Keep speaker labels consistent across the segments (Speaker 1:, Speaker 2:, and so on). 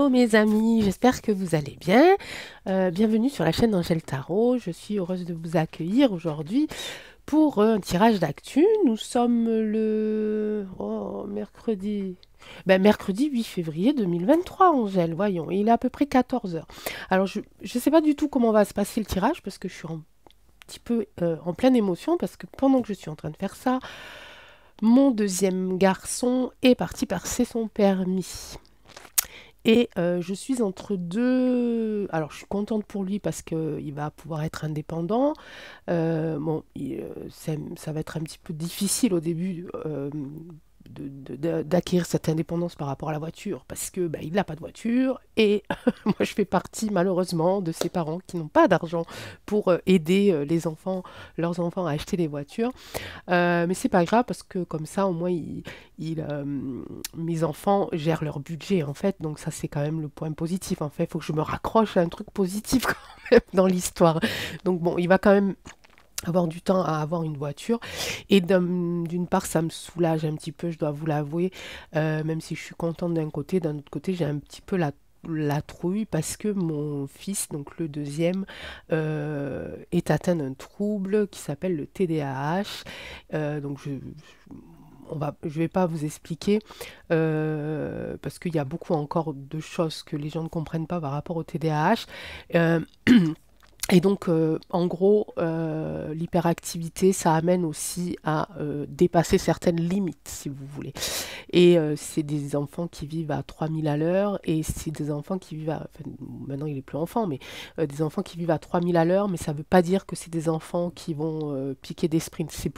Speaker 1: Hello mes amis, j'espère que vous allez bien. Bienvenue sur la chaîne d'Angèle Tarot. Je suis heureuse de vous accueillir aujourd'hui pour un tirage d'actu. Nous sommes le mercredi. Mercredi 8 février 2023, Angèle, voyons. Il est à peu près 14 heures. Alors je ne sais pas du tout comment va se passer le tirage parce que je suis un petit peu en pleine émotion parce que pendant que je suis en train de faire ça, mon deuxième garçon est parti passer son permis. Et je suis entre deux. Alors, je suis contente pour lui parce qu'il va pouvoir être indépendant. Bon, ça va être un petit peu difficile au début d'acquérir cette indépendance par rapport à la voiture parce que il n'a pas de voiture et moi je fais partie malheureusement de ces parents qui n'ont pas d'argent pour aider leurs enfants à acheter des voitures. Mais c'est pas grave parce que comme ça, au moins, mes enfants gèrent leur budget, en fait. Donc ça, c'est quand même le point positif. En fait, il faut que je me raccroche à un truc positif quand même dans l'histoire. Donc bon, il va quand même avoir du temps à avoir une voiture. Et d'une part, ça me soulage un petit peu, je dois vous l'avouer. Même si je suis contente d'un côté, d'un autre côté, j'ai un petit peu la trouille parce que mon fils, donc le deuxième, est atteint d'un trouble qui s'appelle le TDAH. Donc je vais pas vous expliquer parce qu'il y a beaucoup encore de choses que les gens ne comprennent pas par rapport au TDAH. Euh, Et donc, en gros, l'hyperactivité, ça amène aussi à dépasser certaines limites, si vous voulez. Et c'est des enfants qui vivent à 3000 à l'heure, et c'est des enfants qui vivent à... Enfin, maintenant, il est plus enfant, mais des enfants qui vivent à 3000 à l'heure, mais ça ne veut pas dire que c'est des enfants qui vont piquer des sprints. C'est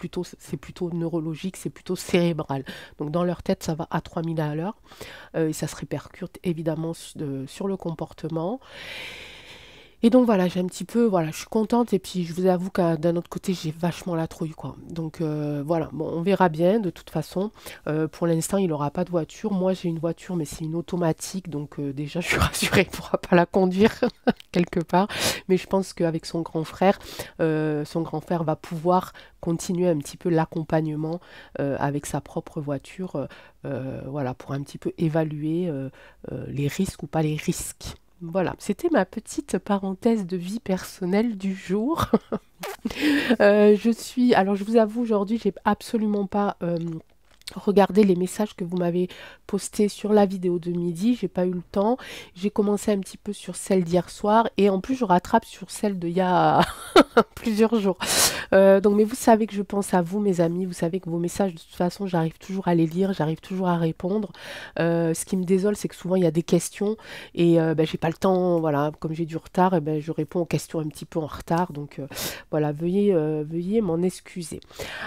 Speaker 1: plutôt neurologique, c'est plutôt cérébral. Donc, dans leur tête, ça va à 3000 à l'heure, et ça se répercute évidemment sur le comportement. Et donc voilà, j'ai un petit peu, voilà, je suis contente et puis je vous avoue que d'un autre côté, j'ai vachement la trouille, quoi. Donc voilà, bon, on verra bien de toute façon. Pour l'instant, il n'aura pas de voiture. Moi, j'ai une voiture, mais c'est une automatique, donc déjà, je suis rassurée, il ne pourra pas la conduire quelque part. Mais je pense qu'avec son grand frère va pouvoir continuer un petit peu l'accompagnement avec sa propre voiture, voilà, pour un petit peu évaluer les risques ou pas les risques. Voilà, c'était ma petite parenthèse de vie personnelle du jour. Alors je vous avoue, aujourd'hui, j'ai absolument pas regardé les messages que vous m'avez postés sur la vidéo de midi. J'ai pas eu le temps. J'ai commencé un petit peu sur celle d'hier soir et en plus je rattrape sur celle d'il y a plusieurs jours. Donc, mais vous savez que je pense à vous, mes amis. Vous savez que vos messages, de toute façon, j'arrive toujours à les lire, j'arrive toujours à répondre. Ce qui me désole, c'est que souvent, il y a des questions et j'ai pas le temps. Voilà, comme j'ai du retard, et je réponds aux questions un petit peu en retard. Donc, voilà, veuillez m'en excuser.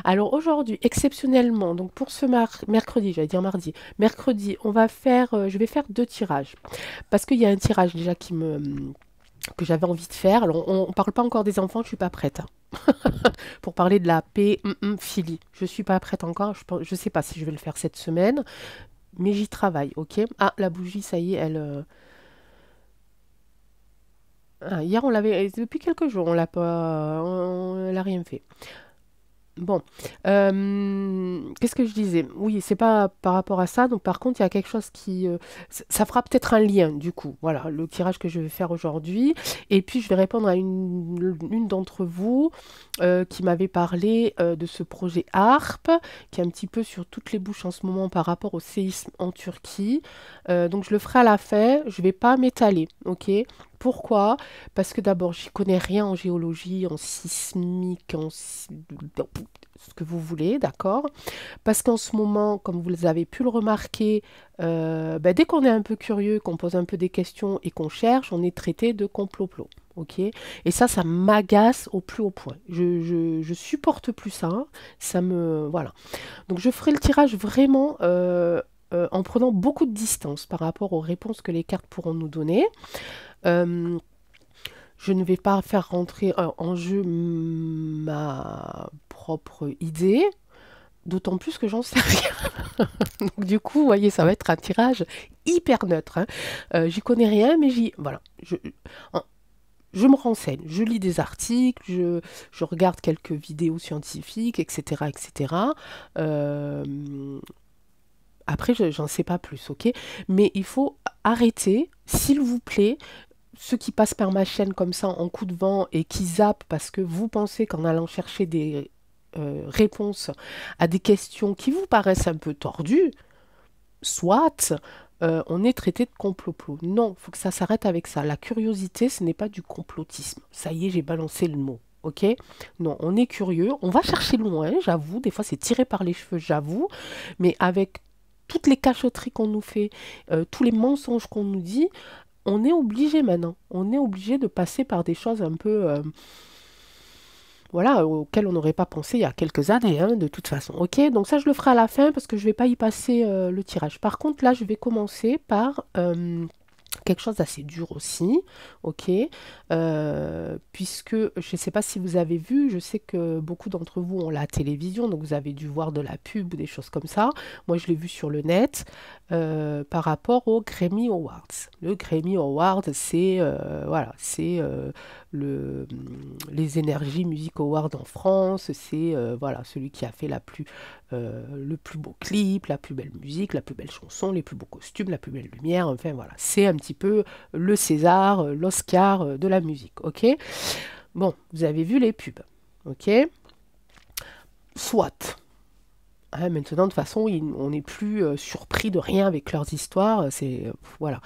Speaker 1: Alors, aujourd'hui, exceptionnellement, donc pour ce mercredi, j'allais dire mardi, mercredi, je vais faire deux tirages. Parce qu'il y a un tirage déjà que j'avais envie de faire. Alors, on ne parle pas encore des enfants, je suis pas prête, hein. Pour parler de la pédophilie. Je suis pas prête encore. Je sais pas si je vais le faire cette semaine, mais j'y travaille, ok? Ah, la bougie, ça y est, hier, on l'avait... Depuis quelques jours, on l'a pas... Elle a rien fait. Bon, qu'est-ce que je disais? Oui, c'est pas par rapport à ça. Donc, par contre, il y a quelque chose ça fera peut-être un lien, du coup. Voilà, le tirage que je vais faire aujourd'hui. Et puis, je vais répondre à une d'entre vous qui m'avait parlé de ce projet ARP, qui est un petit peu sur toutes les bouches en ce moment par rapport au séisme en Turquie. Donc, je le ferai à la fin. Je vais pas m'étaler, ok? Pourquoi? Parce que d'abord, j'y connais rien en géologie, en sismique, ce que vous voulez, d'accord? Parce qu'en ce moment, comme vous avez pu le remarquer, dès qu'on est un peu curieux, qu'on pose un peu des questions et qu'on cherche, on est traité de complot-plot. Ok? Et ça m'agace au plus haut point. Je supporte plus ça, hein. Voilà. Donc je ferai le tirage vraiment en prenant beaucoup de distance par rapport aux réponses que les cartes pourront nous donner. Euh, je ne vais pas faire rentrer en jeu ma propre idée, d'autant plus que j'en sais rien. Donc du coup, vous voyez, ça va être un tirage hyper neutre, hein. J'y connais rien, mais voilà, en- je me renseigne, je lis des articles, je regarde quelques vidéos scientifiques, etc., etc. Euh, Après, j'en sais pas plus, ok? Mais il faut arrêter, s'il vous plaît, ceux qui passent par ma chaîne comme ça en coup de vent et qui zappent parce que vous pensez qu'en allant chercher des réponses à des questions qui vous paraissent un peu tordues, soit on est traité de complot. Non, il faut que ça s'arrête avec ça. La curiosité, ce n'est pas du complotisme. Ça y est, j'ai balancé le mot. Ok? Non, on est curieux, on va chercher loin, j'avoue. Des fois, c'est tiré par les cheveux, j'avoue. Mais avec toutes les cachotteries qu'on nous fait, tous les mensonges qu'on nous dit, on est obligé maintenant. On est obligé de passer par des choses un peu, voilà, auxquelles on n'aurait pas pensé il y a quelques années, hein, de toute façon. Ok, donc ça, je le ferai à la fin parce que je ne vais pas y passer le tirage. Par contre, là, je vais commencer par quelque chose d'assez dur aussi, ok, puisque je ne sais pas si vous avez vu, je sais que beaucoup d'entre vous ont la télévision, donc vous avez dû voir de la pub ou des choses comme ça. Moi, je l'ai vu sur le net par rapport au Grammy Awards. Le Grammy Awards, c'est voilà, c'est le, les Energy Music Awards en France, c'est voilà, celui qui a fait le plus beau clip, la plus belle musique, la plus belle chanson, les plus beaux costumes, la plus belle lumière, enfin voilà, c'est un petit peu le César, l'Oscar de la musique, ok? Bon, vous avez vu les pubs, ok? Soit. Hein, maintenant, de toute façon, on n'est plus surpris de rien avec leurs histoires, c'est voilà.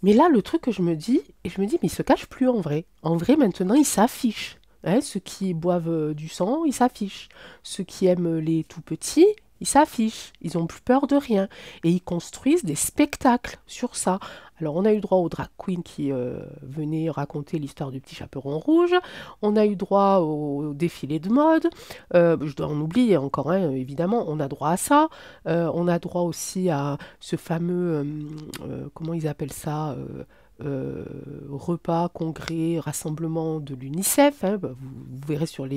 Speaker 1: Mais là, le truc que je me dis, mais ils se cachent plus en vrai. En vrai, maintenant, ils s'affichent. Hein, ceux qui boivent du sang, ils s'affichent. Ceux qui aiment les tout petits, ils s'affichent. Ils n'ont plus peur de rien. Et ils construisent des spectacles sur ça. Alors, on a eu droit au drag queen qui venait raconter l'histoire du petit chaperon rouge. On a eu droit au défilé de mode. Je dois en oublier encore, hein, évidemment. On a droit à ça. On a droit aussi à ce fameux, comment ils appellent ça repas, congrès, rassemblement de l'UNICEF. Hein, bah, vous verrez sur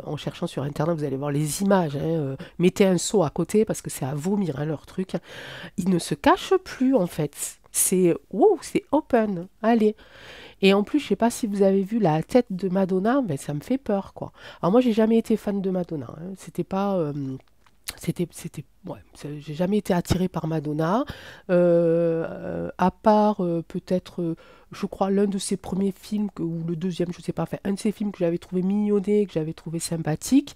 Speaker 1: en cherchant sur Internet, vous allez voir les images. Hein, mettez un seau à côté parce que c'est à vomir hein, leur truc. Ils ne se cachent plus en fait. C'est wow, c'est open. Allez. Et en plus, je sais pas si vous avez vu la tête de Madonna, mais ça me fait peur quoi. Alors moi, j'ai jamais été fan de Madonna. Hein. C'était pas ouais, j'ai jamais été attirée par Madonna, à part peut-être, je crois, l'un de ses premiers films, ou le deuxième, je sais pas, enfin, un de ses films que j'avais trouvé mignonné, que j'avais trouvé sympathique,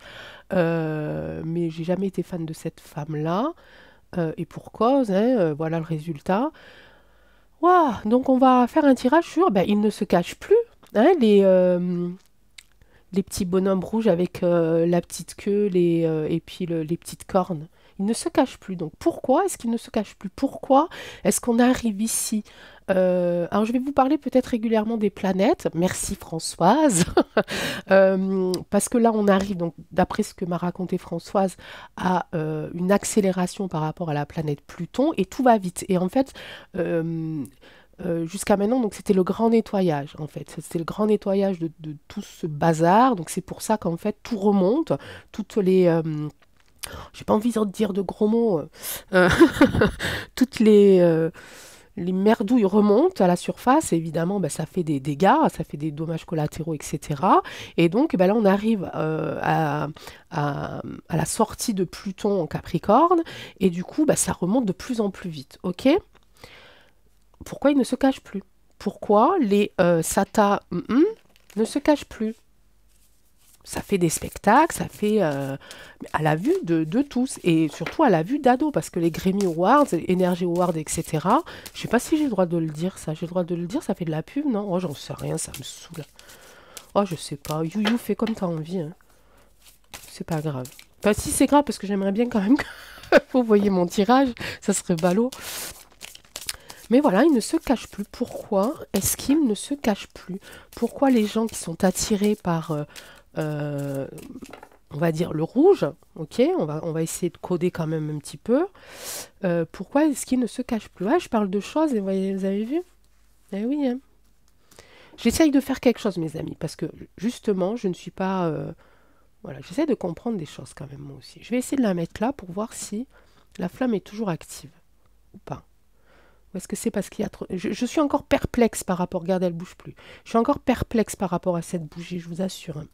Speaker 1: mais j'ai jamais été fan de cette femme-là, et pour cause, hein, voilà le résultat. Ouah, donc on va faire un tirage sur, ben, il ne se cache plus, hein, les petits bonhommes rouges avec la petite queue et puis les petites cornes. Ils ne se cachent plus. Donc pourquoi est-ce qu'ils ne se cachent plus? Pourquoi est-ce qu'on arrive ici? Alors je vais vous parler peut-être régulièrement des planètes. Merci Françoise. Parce que là on arrive, donc d'après ce que m'a raconté Françoise, à une accélération par rapport à la planète Pluton et tout va vite. Et en fait, jusqu'à maintenant, donc c'était le grand nettoyage, en fait. C'était le grand nettoyage de tout ce bazar. Donc c'est pour ça qu'en fait tout remonte, toutes les, j'ai pas envie de dire de gros mots, euh, toutes les merdouilles remontent à la surface. Et évidemment, ben, ça fait des dégâts, ça fait des dommages collatéraux, etc. Et donc ben, là, on arrive à la sortie de Pluton en Capricorne, et du coup, ben, ça remonte de plus en plus vite. Ok? Pourquoi ils ne se cachent plus? Pourquoi les Sata ne se cachent plus? Ça fait des spectacles, ça fait à la vue de tous, et surtout à la vue d'ados, parce que les Grammy Awards, Energy Awards, etc., je sais pas si j'ai le droit de le dire, ça. J'ai le droit de le dire, ça fait de la pub, non? Oh, j'en sais rien, ça me saoule. Oh, je sais pas. You, fais comme t'as envie, hein. C'est pas grave. Enfin, si, c'est grave, parce que j'aimerais bien quand même que vous voyez mon tirage, ça serait ballot. Mais voilà, ils ne se cachent plus. Pourquoi est-ce qu'ils ne se cachent plus? Pourquoi les gens qui sont attirés par, on va dire, le rouge, ok, on va essayer de coder quand même un petit peu. Pourquoi est-ce qu'ils ne se cachent plus? Ouais, je parle de choses, et vous avez vu? Eh oui, hein. J'essaye de faire quelque chose, mes amis, parce que justement, je ne suis pas... voilà, j'essaie de comprendre des choses quand même, moi aussi. Je vais essayer de la mettre là pour voir si la flamme est toujours active ou pas. Ou est-ce que c'est parce qu'il y a trop... Je suis encore perplexe par rapport... Regardez, elle ne bouge plus. Je suis encore perplexe par rapport à cette bougie, je vous assure. Hein.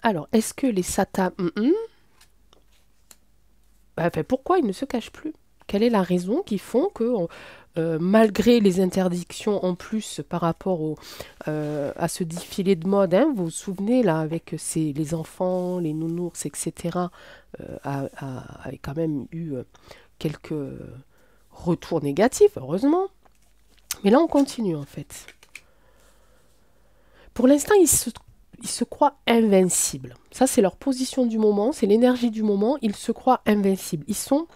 Speaker 1: Alors, est-ce que les Sata... Enfin, pourquoi ils ne se cachent plus? Quelle est la raison qui font que, malgré les interdictions en plus par rapport à ce défilé de mode, hein, vous vous souvenez là, avec les enfants, les nounours, etc., avait quand même eu quelques retours négatifs, heureusement. Mais là, on continue en fait. Pour l'instant, ils se croient invincibles. Ça, c'est leur position du moment, c'est l'énergie du moment. Ils se croient invincibles. Ils sont,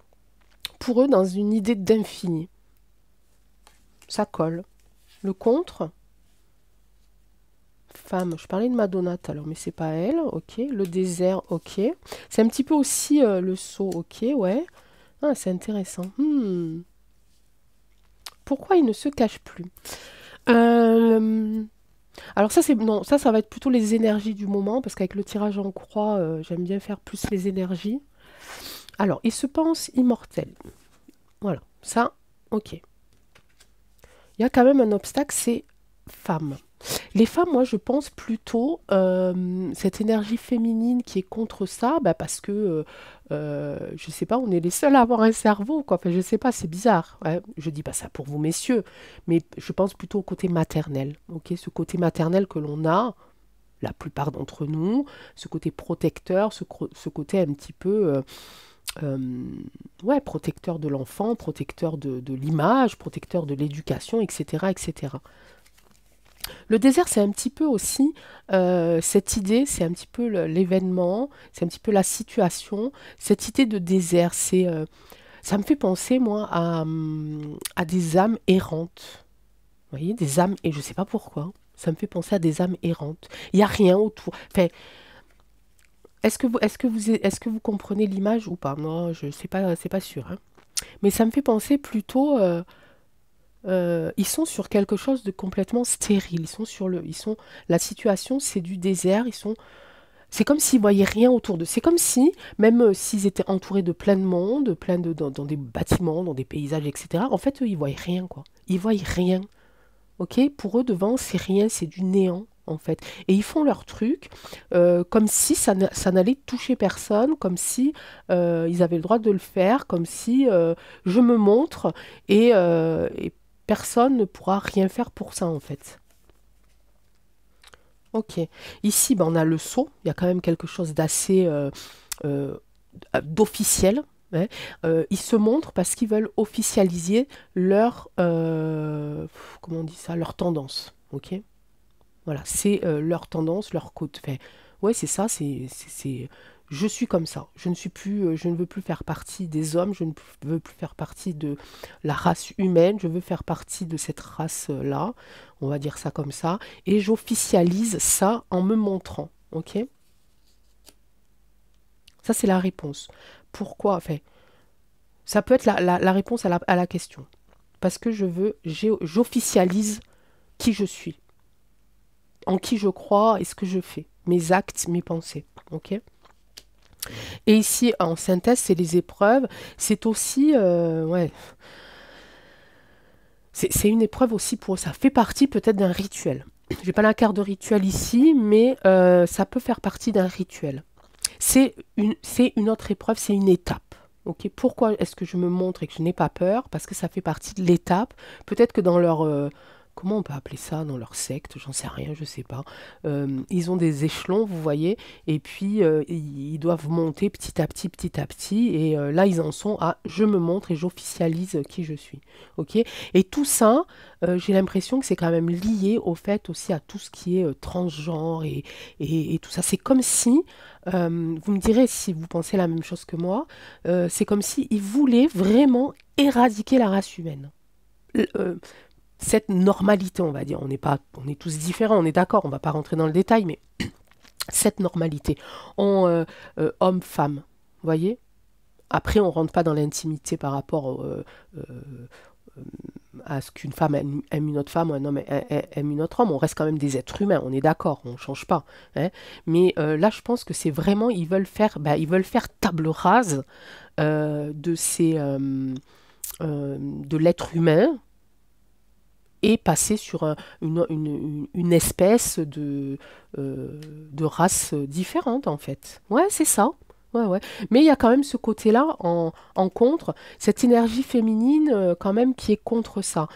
Speaker 1: pour eux, dans une idée d'infini. Ça colle. Le contre, femme. Je parlais de Madonna tout à l'heure, mais c'est pas elle. Ok. Le désert, ok. C'est un petit peu aussi le saut, ok, ouais. Ah, c'est intéressant. Pourquoi ils ne se cachent plus? Euh, Alors ça, c'est non, ça va être plutôt les énergies du moment, parce qu'avec le tirage en croix, j'aime bien faire plus les énergies. Alors, ils se pensent immortels. Voilà, ça, ok. Il y a quand même un obstacle, c'est femmes. Les femmes, moi, je pense plutôt cette énergie féminine qui est contre ça, bah, parce que, je sais pas, on est les seuls à avoir un cerveau, quoi. Enfin, je sais pas, c'est bizarre. Ouais. Je dis pas ça pour vous, messieurs, mais je pense plutôt au côté maternel. Ok, ce côté maternel que l'on a, la plupart d'entre nous, ce côté protecteur, ce côté un petit peu, euh, ouais, protecteur de l'enfant, protecteur de l'image, protecteur de l'éducation, etc., etc. Le désert, c'est un petit peu aussi cette idée, c'est un petit peu l'événement, c'est un petit peu la situation. Cette idée de désert, ça me fait penser, moi, à des âmes errantes. Vous voyez, des âmes, et je ne sais pas pourquoi, ça me fait penser à des âmes errantes. Il n'y a rien autour. Enfin, est-ce que vous comprenez l'image ou pas? Non, je sais pas, c'est pas sûr, hein. Mais ça me fait penser plutôt, ils sont sur quelque chose de complètement stérile. La situation, c'est du désert. C'est comme s'ils voyaient rien autour d'eux. C'est comme si, même s'ils étaient entourés de plein de monde, dans des bâtiments, dans des paysages, etc. En fait, eux, ils voyaient rien, quoi. Ils voyaient rien. Ok, pour eux, devant, c'est rien, c'est du néant, en fait. Et ils font leur truc comme si ça n'allait toucher personne, comme si ils avaient le droit de le faire, comme si je me montre et personne ne pourra rien faire pour ça, en fait. Ok. Ici, ben, on a le sceau. Il y a quand même quelque chose d'assez euh, d'officiel. Hein. Ils se montrent parce qu'ils veulent officialiser leur, comment on dit ça, leur tendance. Ok. Voilà, c'est leur tendance, leur côté. Enfin, ouais, c'est ça. Je suis comme ça. Je ne suis plus, je ne veux plus faire partie des hommes. Je ne veux plus faire partie de la race humaine. Je veux faire partie de cette race-là. On va dire ça comme ça. Et j'officialise ça en me montrant. Ok? Ça, c'est la réponse. Pourquoi? Enfin, ça peut être la réponse à la question. Parce que j'officialise qui je suis, en qui je crois et ce que je fais, mes actes, mes pensées. Ok? Et ici, en synthèse, c'est les épreuves. C'est aussi, ouais, c'est une épreuve aussi pour, ça fait partie peut-être d'un rituel. J'ai pas la carte de rituel ici, mais ça peut faire partie d'un rituel. C'est une autre épreuve, c'est une étape. Ok, pourquoi est-ce que je me montre et que je n'ai pas peur? Parce que ça fait partie de l'étape. Peut-être que dans leur, comment on peut appeler ça, dans leur secte, j'en sais rien, je sais pas. Ils ont des échelons, vous voyez, et puis ils doivent monter petit à petit, et là ils en sont à je me montre et j'officialise qui je suis. Ok, et tout ça, j'ai l'impression que c'est quand même lié au fait aussi à tout ce qui est transgenre et tout ça. C'est comme si vous me direz si vous pensez la même chose que moi, c'est comme s'ils voulaient vraiment éradiquer la race humaine. L- euh, cette normalité, on va dire, on est tous différents, on est d'accord, on va pas rentrer dans le détail, mais cette normalité, homme-femme, vous voyez? Après, on rentre pas dans l'intimité par rapport à ce qu'une femme aime une autre femme ou un homme aime une autre homme. On reste quand même des êtres humains, on est d'accord, on ne change pas. Hein. Mais là, je pense que c'est vraiment, ils veulent faire table rase de l'être humain et passer sur une espèce de race différente, en fait. Ouais, c'est ça. Ouais, ouais. Mais il y a quand même ce côté-là en contre, cette énergie féminine quand même qui est contre ça.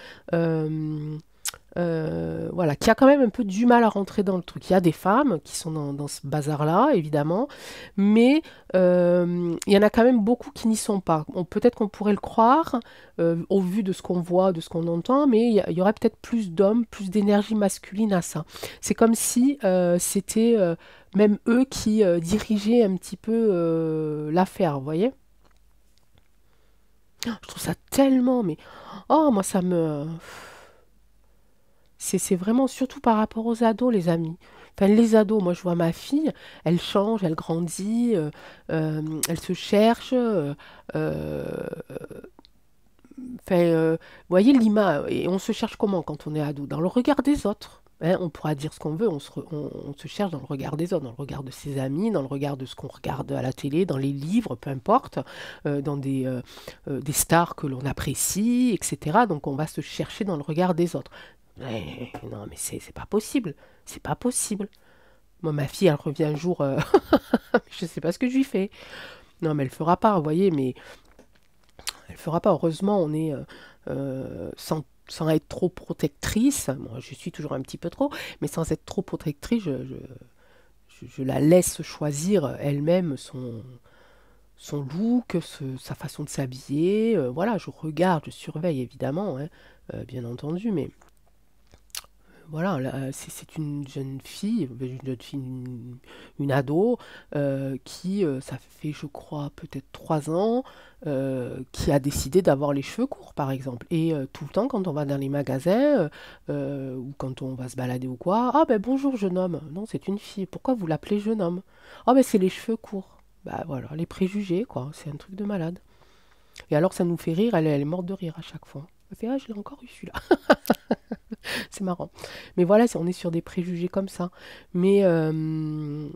Speaker 1: Euh, voilà, qui a quand même un peu du mal à rentrer dans le truc. Il y a des femmes qui sont dans ce bazar-là, évidemment, mais il y en a quand même beaucoup qui n'y sont pas. Peut-être qu'on pourrait le croire au vu de ce qu'on voit, de ce qu'on entend, mais il y aurait peut-être plus d'hommes, plus d'énergie masculine à ça. C'est comme si c'était même eux qui dirigeaient un petit peu l'affaire, vous voyez? Je trouve ça tellement, mais oh, moi ça me... C'est vraiment surtout par rapport aux ados, les amis. Enfin, les ados, moi je vois ma fille, elle change, elle grandit, elle se cherche. Euh, enfin, vous voyez l'image, et on se cherche comment quand on est ado? Dans le regard des autres. Hein, on pourra dire ce qu'on veut, on se cherche dans le regard des autres, dans le regard de ses amis, dans le regard de ce qu'on regarde à la télé, dans les livres, peu importe, dans des stars que l'on apprécie, etc. Donc on va se chercher dans le regard des autres. Non, mais c'est pas possible. C'est pas possible. Moi, ma fille, elle revient un jour, je sais pas ce que je lui fais. Non, mais elle fera pas, vous voyez, mais elle fera pas. Heureusement, on est sans être trop protectrice. Moi, je suis toujours un petit peu trop, mais sans être trop protectrice, je la laisse choisir elle-même son look, sa façon de s'habiller. Voilà, je regarde, je surveille évidemment, hein, bien entendu, mais voilà, là, c'est une jeune fille, une ado, qui, ça fait, je crois, peut-être 3 ans, qui a décidé d'avoir les cheveux courts, par exemple. Et tout le temps, quand on va dans les magasins, ou quand on va se balader ou quoi, ah ben bonjour jeune homme. Non, c'est une fille. Pourquoi vous l'appelez jeune homme? Ah ben c'est les cheveux courts. Bah voilà, les préjugés, quoi. C'est un truc de malade. Et alors, ça nous fait rire, elle est morte de rire à chaque fois. Elle fait, ah, je l'ai encore eu celui-là. C'est marrant. Mais voilà, on est sur des préjugés comme ça. Mais, euh,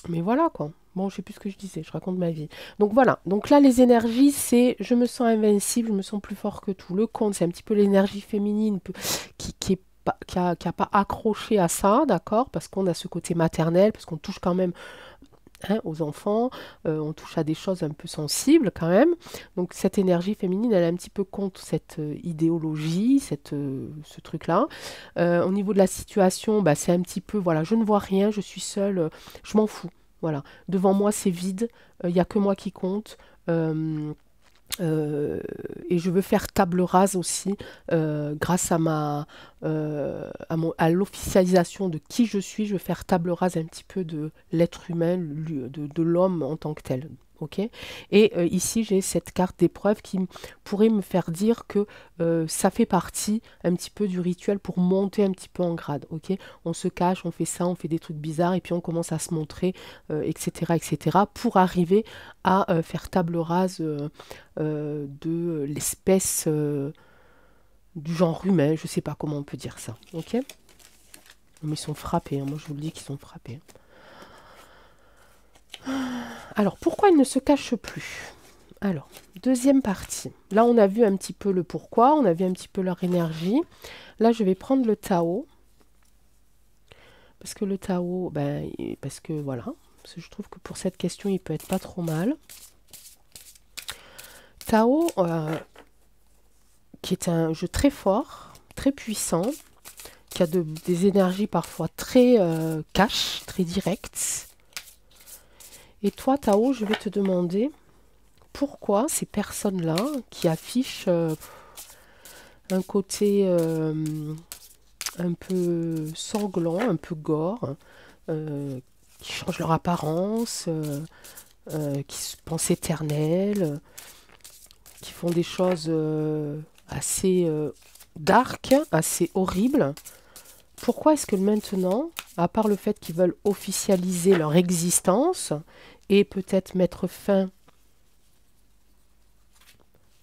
Speaker 1: mais voilà, quoi. Bon, je sais plus ce que je disais, je raconte ma vie. Donc voilà, donc là, les énergies, c'est je me sens invincible, je me sens plus fort que tout. Le conte, c'est un petit peu l'énergie féminine qui est qui a pas accroché à ça, d'accord? Parce qu'on a ce côté maternel, parce qu'on touche quand même hein, aux enfants, on touche à des choses un peu sensibles quand même. Donc cette énergie féminine, elle est un petit peu contre cette idéologie, ce truc-là. Au niveau de la situation, bah, c'est un petit peu, voilà, je ne vois rien, je suis seule, je m'en fous. Voilà, devant moi c'est vide, il n'y a que moi qui compte. Euh, euh, et je veux faire table rase aussi grâce à l'officialisation de qui je suis. Je veux faire table rase un petit peu de l'être humain, de l'homme en tant que tel. Ok. Et ici, j'ai cette carte d'épreuve qui pourrait me faire dire que ça fait partie un petit peu du rituel pour monter un petit peu en grade. Ok. On se cache, on fait ça, on fait des trucs bizarres et puis on commence à se montrer, etc., etc., pour arriver à faire table rase de l'espèce du genre humain, je sais pas comment on peut dire ça, ok? Mais ils sont frappés, hein, moi je vous le dis qu'ils sont frappés. Alors, pourquoi ils ne se cachent plus? Alors, deuxième partie. Là, on a vu un petit peu le pourquoi, on a vu un petit peu leur énergie. Là, je vais prendre le Tao, parce que le Tao, ben, parce que voilà, parce que je trouve que pour cette question, il peut être pas trop mal. Tao, qui est un jeu très fort, très puissant, qui a des énergies parfois très cash, très directes. Et toi, Tao, je vais te demander pourquoi ces personnes-là qui affichent un côté un peu sanglant, un peu gore, euh, qui changent leur apparence, qui se pensent éternelles, qui font des choses assez dark, assez horribles. Pourquoi est-ce que maintenant, à part le fait qu'ils veulent officialiser leur existence et peut-être mettre fin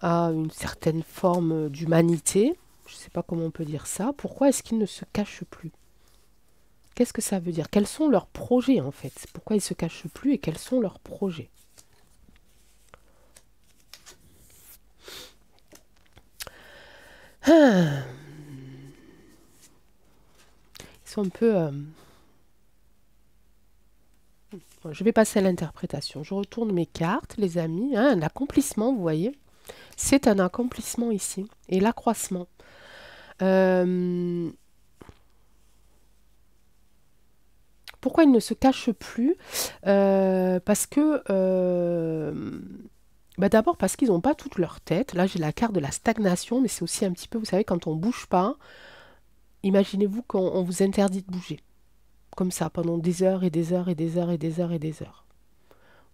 Speaker 1: à une certaine forme d'humanité, je ne sais pas comment on peut dire ça, pourquoi est-ce qu'ils ne se cachent plus? Qu'est-ce que ça veut dire? Quels sont leurs projets en fait? Pourquoi ils ne se cachent plus et quels sont leurs projets? Ah, ils sont un peu... Je vais passer à l'interprétation. Je retourne mes cartes, les amis. Hein, un accomplissement, vous voyez. C'est un accomplissement ici. Et l'accroissement. Pourquoi il ne se cache plus? Parce que... bah d'abord parce qu'ils n'ont pas toute leur tête. Là, j'ai la carte de la stagnation, mais c'est aussi un petit peu, vous savez, quand on bouge pas, imaginez-vous qu'on vous interdit de bouger. Comme ça, pendant des heures et des heures et des heures et des heures et des heures.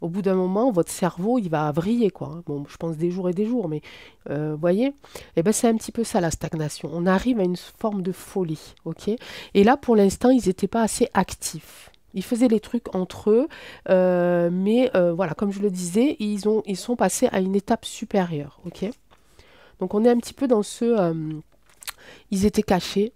Speaker 1: Au bout d'un moment, votre cerveau, il va vriller, quoi. Hein. Bon, je pense des jours et des jours, mais vous voyez, eh ben, c'est un petit peu ça la stagnation. On arrive à une forme de folie, ok? Et là, pour l'instant, ils n'étaient pas assez actifs. Ils faisaient les trucs entre eux, mais voilà, comme je le disais, ils sont passés à une étape supérieure, ok? Donc on est un petit peu dans ce... ils étaient cachés,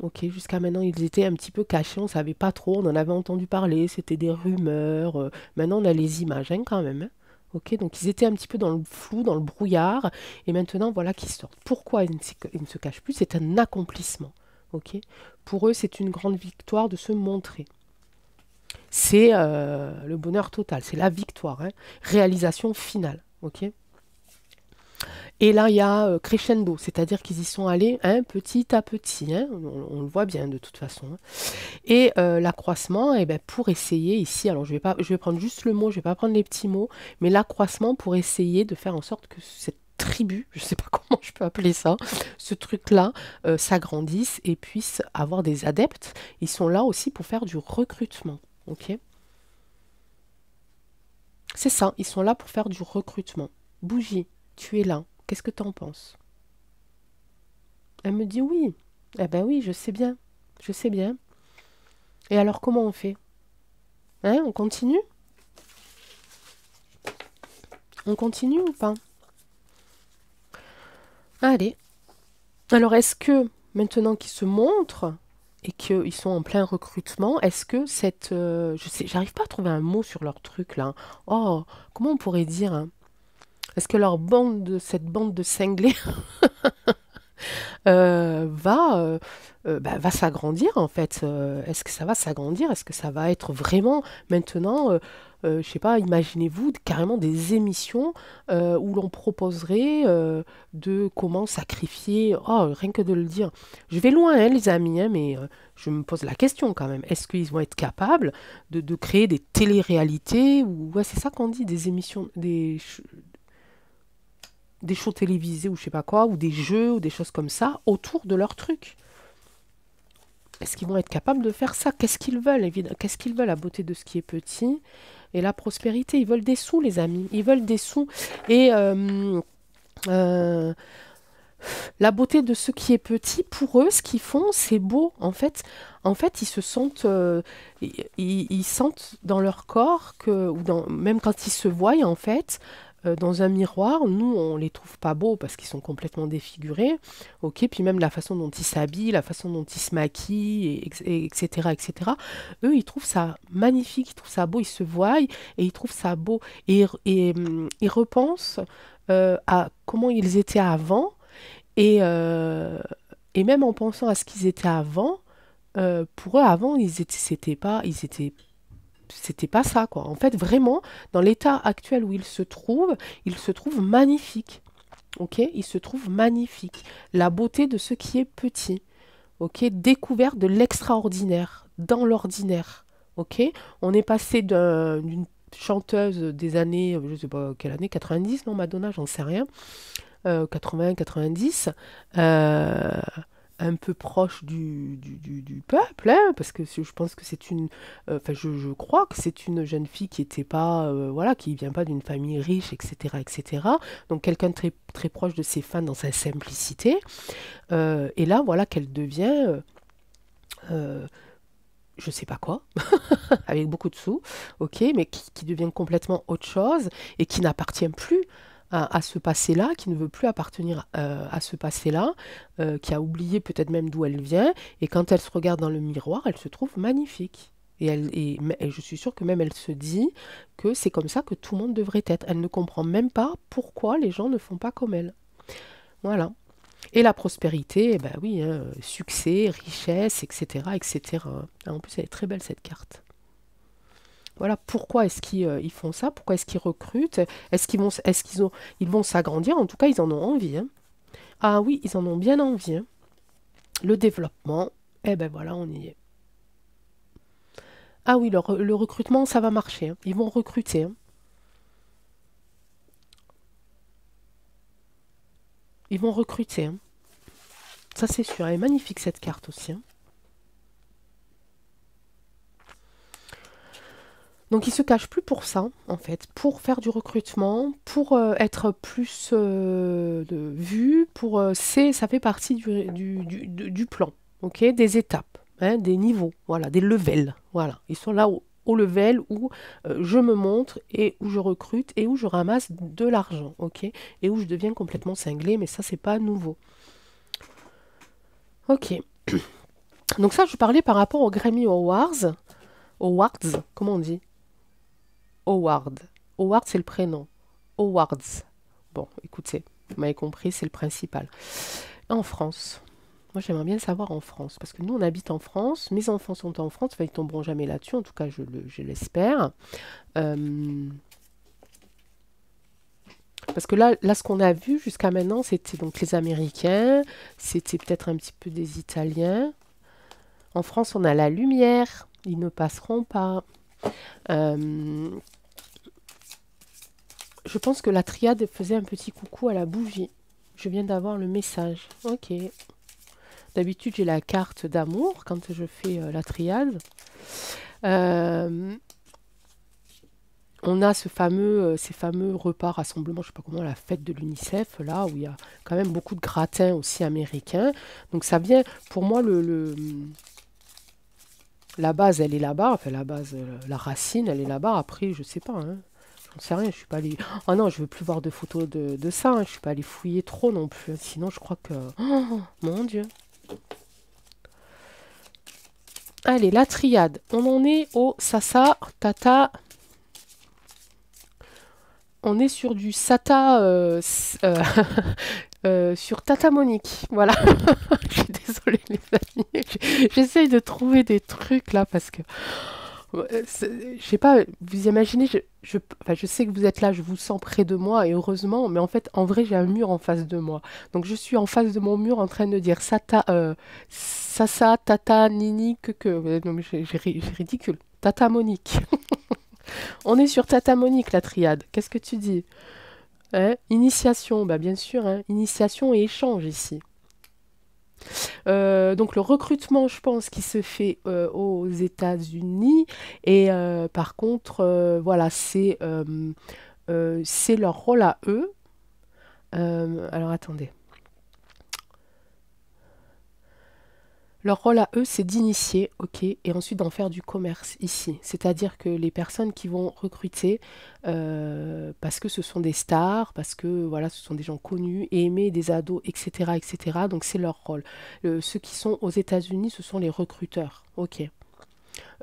Speaker 1: ok, jusqu'à maintenant, ils étaient un petit peu cachés, on ne savait pas trop, on en avait entendu parler, c'était des rumeurs. Maintenant, on a les images, hein, quand même. Hein. Ok, donc ils étaient un petit peu dans le flou, dans le brouillard, et maintenant, voilà qu'ils sortent. Pourquoi ils ne se cachent plus? C'est un accomplissement. Ok, pour eux, c'est une grande victoire de se montrer. C'est le bonheur total, c'est la victoire, hein. Réalisation finale. Ok. Et là, il y a crescendo, c'est-à-dire qu'ils y sont allés hein, petit à petit. Hein, on le voit bien de toute façon. Hein. Et l'accroissement, eh ben, pour essayer ici, alors je vais prendre juste le mot, je ne vais pas prendre les petits mots, mais l'accroissement pour essayer de faire en sorte que cette tribu, je ne sais pas comment je peux appeler ça, ce truc-là s'agrandisse et puisse avoir des adeptes. Ils sont là aussi pour faire du recrutement. Ok. C'est ça, ils sont là pour faire du recrutement. Bougie, tu es là. Qu'est-ce que tu en penses? Elle me dit oui. Eh ben oui, je sais bien. Je sais bien. Et alors, comment on fait? Hein, on continue? On continue ou pas? Allez. Alors, est-ce que, maintenant qu'ils se montrent et qu'ils sont en plein recrutement, est-ce que cette... je sais, j'arrive pas à trouver un mot sur leur truc, là. Oh, comment on pourrait dire? Hein. Est-ce que cette bande de cinglés va s'agrandir en fait. Est-ce que ça va s'agrandir? Est-ce que ça va être vraiment maintenant, je sais pas, imaginez-vous carrément des émissions où l'on proposerait de comment sacrifier, oh, rien que de le dire. Je vais loin, hein, les amis, hein, mais je me pose la question quand même. Est-ce qu'ils vont être capables de créer des téléréalités ou ouais, c'est ça qu'on dit, des émissions, des shows télévisés ou je sais pas quoi, ou des jeux ou des choses comme ça autour de leur truc. Est-ce qu'ils vont être capables de faire ça? Qu'est-ce qu'ils veulent, évidemment? Qu'est-ce qu'ils veulent à beauté de ce qui est petit et la prospérité? Ils veulent des sous, les amis. Ils veulent des sous. Et euh, la beauté de ce qui est petit, pour eux, ce qu'ils font, c'est beau. En fait, ils se sentent, ils sentent dans leur corps que, même quand ils se voient, en fait, dans un miroir, nous, on les trouve pas beaux parce qu'ils sont complètement défigurés. Ok, puis même la façon dont ils s'habillent, la façon dont ils se maquillent, etc., etc. Eux, ils trouvent ça magnifique, ils trouvent ça beau, ils se voient et ils trouvent ça beau. Ils repensent à comment ils étaient avant et, euh, et même en pensant à ce qu'ils étaient avant, pour eux, avant, c'était pas ça, quoi. En fait, vraiment, dans l'état actuel où ils se trouvent magnifiques. Ok, ils se trouvent magnifiques. La beauté de ce qui est petit. Ok, découverte de l'extraordinaire dans l'ordinaire. Ok, on est passé d'une chanteuse des années, je sais pas quelle année, 90, non, Madonna, j'en sais rien, 80, 90, un peu proche du peuple, hein, parce que je pense que c'est une, enfin je crois que c'est une jeune fille qui était pas, voilà, qui vient pas d'une famille riche, etc., etc. Donc quelqu'un de très, très proche de ses fans dans sa simplicité. Et là, voilà qu'elle devient, euh, je sais pas quoi, avec beaucoup de sous, ok, mais qui devient complètement autre chose et qui n'appartient plus à ce passé-là, qui ne veut plus appartenir à ce passé-là, qui a oublié peut-être même d'où elle vient, et quand elle se regarde dans le miroir, elle se trouve magnifique. Et je suis sûre que même elle se dit que c'est comme ça que tout le monde devrait être. Elle ne comprend même pas pourquoi les gens ne font pas comme elle. Voilà. Et la prospérité, eh ben oui, hein, succès, richesse, etc., etc. Ah, en plus, elle est très belle cette carte. Voilà, pourquoi est-ce qu'ils ils font ça? Pourquoi est-ce qu'ils recrutent? Ils vont s'agrandir? En tout cas, ils en ont envie, hein. Ah oui, ils en ont bien envie, hein. Le développement, eh ben voilà, on y est. Ah oui, le recrutement, ça va marcher, hein. Ils vont recruter, hein. Ils vont recruter, hein. Ça, c'est sûr. Elle est magnifique, cette carte aussi, hein. Donc, ils se cachent plus pour ça, en fait, pour faire du recrutement, pour être plus vus, ça fait partie du plan, ok, des étapes, hein, des niveaux, voilà, des levels, voilà. Ils sont là au level où je me montre et où je recrute et où je ramasse de l'argent, ok, et où je deviens complètement cinglé, mais ça, c'est pas nouveau. Ok. Donc ça, je parlais par rapport aux Grammy Awards. Awards, comment on dit? Howard. Howard, c'est le prénom. Howards. Bon, écoutez, vous m'avez compris, c'est le principal. En France. Moi, j'aimerais bien le savoir en France. Parce que nous, on habite en France. Mes enfants sont en France. Enfin, ils tomberont jamais là-dessus. En tout cas, je l'espère. Parce que là, ce qu'on a vu jusqu'à maintenant, c'était donc les Américains. C'était peut-être un petit peu des Italiens. En France, on a la lumière. Ils ne passeront pas. Euh, Je pense que la triade faisait un petit coucou à la bougie. Je viens d'avoir le message. Ok. D'habitude, j'ai la carte d'amour quand je fais la triade. Euh, on a ces fameux repas rassemblements, je sais pas comment, la fête de l'UNICEF, là, où il y a quand même beaucoup de gratins aussi américains. Donc ça vient, pour moi, la base, elle est là-bas. Enfin, la base, la racine, elle est là-bas. Après, je sais pas, hein. J'en sais rien, je suis pas allée. Oh non, je veux plus voir de photos de ça, hein. Je suis pas allée fouiller trop non plus, hein. Sinon, je crois que. Oh, mon Dieu. Allez, la triade. On en est au Sasa, Tata. On est sur du Sata. Sur Tata Monique. Voilà. Je suis désolée, les amis. J'essaye de trouver des trucs là parce que. Je sais pas, vous imaginez, enfin, je sais que vous êtes là, je vous sens près de moi, et heureusement, mais en fait, en vrai, j'ai un mur en face de moi. Donc, je suis en face de mon mur en train de dire Sasa, Tata, Nini, Non, mais j'ai ridicule. Tata Monique. On est sur Tata Monique, la triade. Qu'est-ce que tu dis? Hein? Initiation, bah bien sûr, hein. Initiation et échange ici. Donc le recrutement, je pense, qui se fait aux États-Unis. Et par contre, voilà, c'est leur rôle à eux. Alors attendez. Leur rôle à eux, c'est d'initier, ok, et ensuite d'en faire du commerce ici. C'est-à-dire que les personnes qui vont recruter, parce que ce sont des stars, parce que voilà, ce sont des gens connus, aimés, des ados, etc., etc. Donc c'est leur rôle. Ceux qui sont aux États-Unis, ce sont les recruteurs, ok.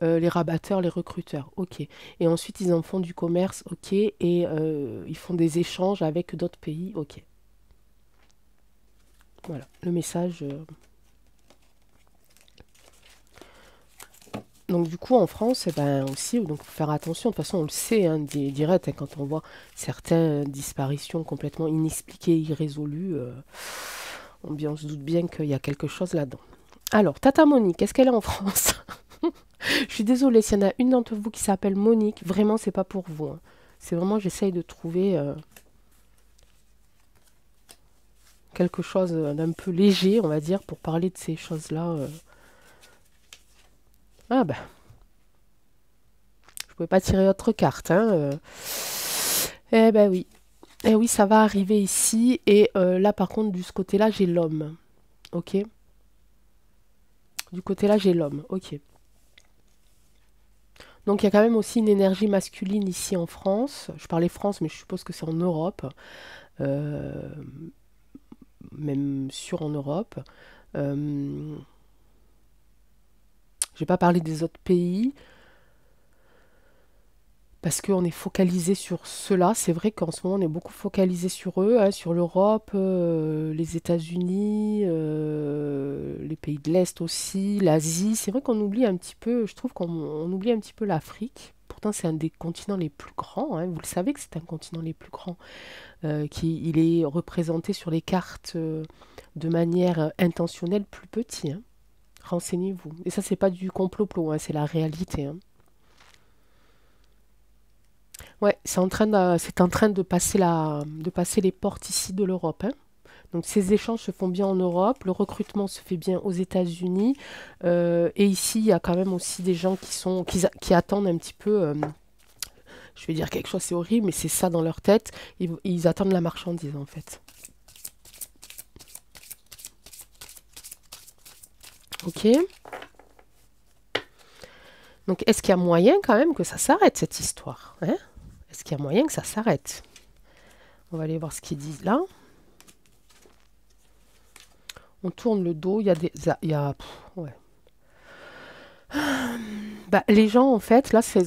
Speaker 1: Les rabatteurs, les recruteurs, ok. Et ensuite, ils en font du commerce, ok, et ils font des échanges avec d'autres pays, ok. Voilà, le message. Donc du coup en France, eh ben, aussi, donc faut faire attention. De toute façon, on le sait, hein, direct, hein, quand on voit certaines disparitions complètement inexpliquées, irrésolues, on se doute bien qu'il y a quelque chose là-dedans. Alors, Tata Monique, est-ce qu'elle est en France? Je suis désolée, s'il y en a une d'entre vous qui s'appelle Monique, vraiment, c'est pas pour vous, hein. C'est vraiment, j'essaye de trouver quelque chose d'un peu léger, on va dire, pour parler de ces choses-là. Ah ben, je pouvais pas tirer autre carte, hein. Eh ben oui. Eh oui, ça va arriver ici. Et là, par contre, de ce côté-là, j'ai l'homme. Ok. Du côté-là, j'ai l'homme. Ok. Donc, il y a quand même aussi une énergie masculine ici en France. Je parlais France, mais je suppose que c'est en Europe. Euh, même sûr en Europe. Je vais pas parler des autres pays. Parce qu'on est focalisé sur cela. C'est vrai qu'en ce moment, on est beaucoup focalisé sur eux, hein, sur l'Europe, les États-Unis, les pays de l'Est aussi, l'Asie. C'est vrai qu'on oublie un petit peu, je trouve qu'on oublie un petit peu l'Afrique. pourtant c'est un des continents les plus grands, hein. Vous le savez que c'est un continent les plus grands, il est représenté sur les cartes de manière intentionnelle plus petit, hein. Renseignez-vous. Et ça, c'est pas du complot-plot, hein, c'est la réalité, hein. Ouais, c'est en train de passer les portes ici de l'Europe, hein. Donc ces échanges se font bien en Europe, le recrutement se fait bien aux États-Unis, et ici il y a quand même aussi des gens qui attendent un petit peu. Je vais dire quelque chose, c'est horrible, mais c'est ça dans leur tête. Ils attendent la marchandise en fait. Ok. Donc est-ce qu'il y a moyen quand même que ça s'arrête cette histoire, hein? Est-ce qu'il y a moyen que ça s'arrête? On va aller voir ce qu'ils disent là. On tourne le dos, il y a des... ouais. Bah, les gens, en fait, là, ce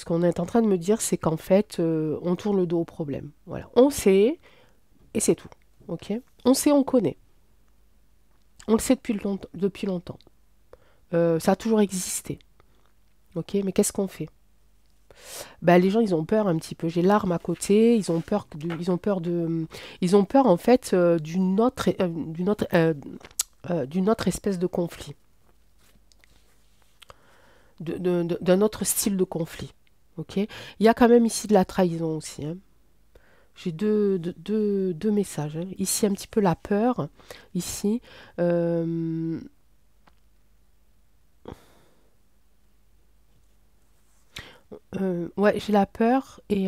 Speaker 1: qu'on est en train de me dire, c'est qu'en fait, on tourne le dos au problème. Voilà. On sait, et c'est tout. Ok? On sait, on connaît. On le sait depuis longtemps. Ça a toujours existé. Ok? Mais qu'est-ce qu'on fait? Bah, les gens, ils ont peur un petit peu. J'ai l'arme à côté. Ils ont peur en fait d'une autre espèce de conflit, d'un autre style de conflit. Ok? Il y a quand même ici de la trahison aussi, hein. J'ai deux messages, hein. Ici, un petit peu la peur. Ici, ouais, j'ai la peur et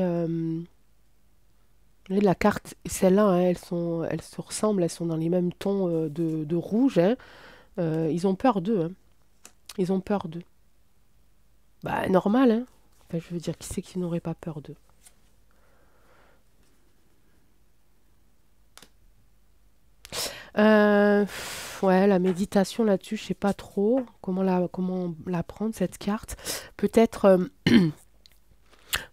Speaker 1: la carte, celle-là, hein, elles se ressemblent, elles sont dans les mêmes tons de rouge, hein. Ils ont peur d'eux, hein. Ils ont peur d'eux. Bah, normal, hein. Enfin, je veux dire, qui c'est qui n'aurait pas peur d'eux? Ouais, la méditation là-dessus, je sais pas trop comment la prendre, cette carte. Peut-être,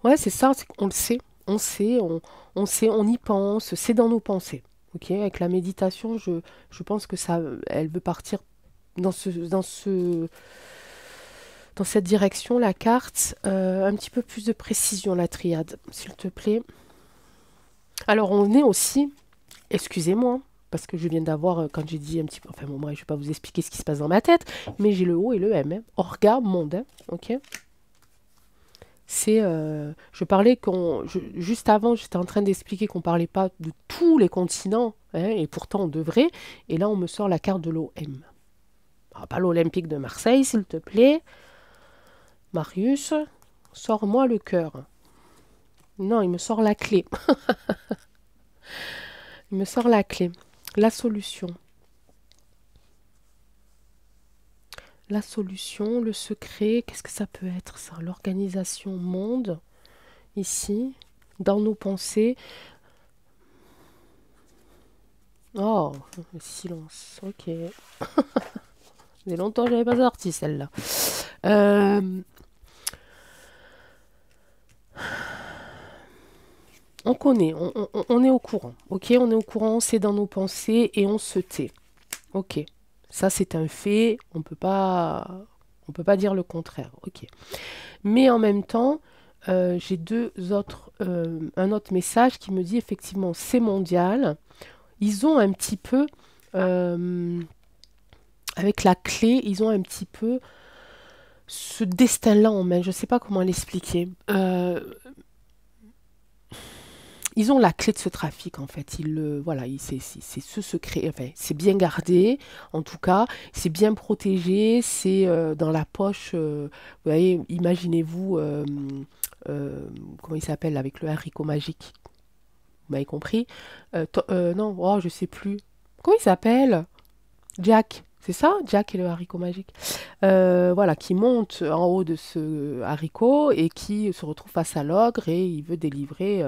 Speaker 1: ouais, c'est ça, on le sait. On sait, on y pense, c'est dans nos pensées. Ok, avec la méditation, je pense que ça, elle veut partir dans cette direction, la carte. Un petit peu plus de précision, la triade, s'il te plaît. Alors, on est aussi, excusez-moi, parce que je viens d'avoir, quand j'ai dit un petit peu, enfin bon, bref, je vais pas vous expliquer ce qui se passe dans ma tête, mais j'ai le O et le M, hein. Orga, monde, hein, ok? Je parlais juste avant, j'étais en train d'expliquer qu'on parlait pas de tous les continents, hein, et pourtant on devrait, et là on me sort la carte de l'OM. Ah, pas l'Olympique de Marseille, s'il te plaît. Marius, sors-moi le cœur. Non, il me sort la clé. Il me sort la clé. La solution. La solution, le secret, qu'est-ce que ça peut être ça? L'organisation monde, ici, dans nos pensées. Oh, le silence, ok. Mais longtemps que je n'avais pas sorti celle-là. Euh, on connaît, on est au courant, ok? On est au courant, c'est dans nos pensées et on se tait, ok? Ça c'est un fait, on peut pas dire le contraire, ok? Mais en même temps, j'ai un autre message qui me dit effectivement c'est mondial. Ils ont un petit peu, euh, avec la clé, ils ont un petit peu ce destin-là en main. Je ne sais pas comment l'expliquer. Ils ont la clé de ce trafic en fait. Voilà, c'est ce secret. Enfin, c'est bien gardé, en tout cas, c'est bien protégé. C'est dans la poche. Vous voyez, imaginez-vous, comment il s'appelle avec le haricot magique. Vous m'avez compris? Non, oh, je sais plus. Comment il s'appelle? Jack, c'est ça? Jack et le haricot magique. Voilà, qui monte en haut de ce haricot et qui se retrouve face à l'ogre et il veut délivrer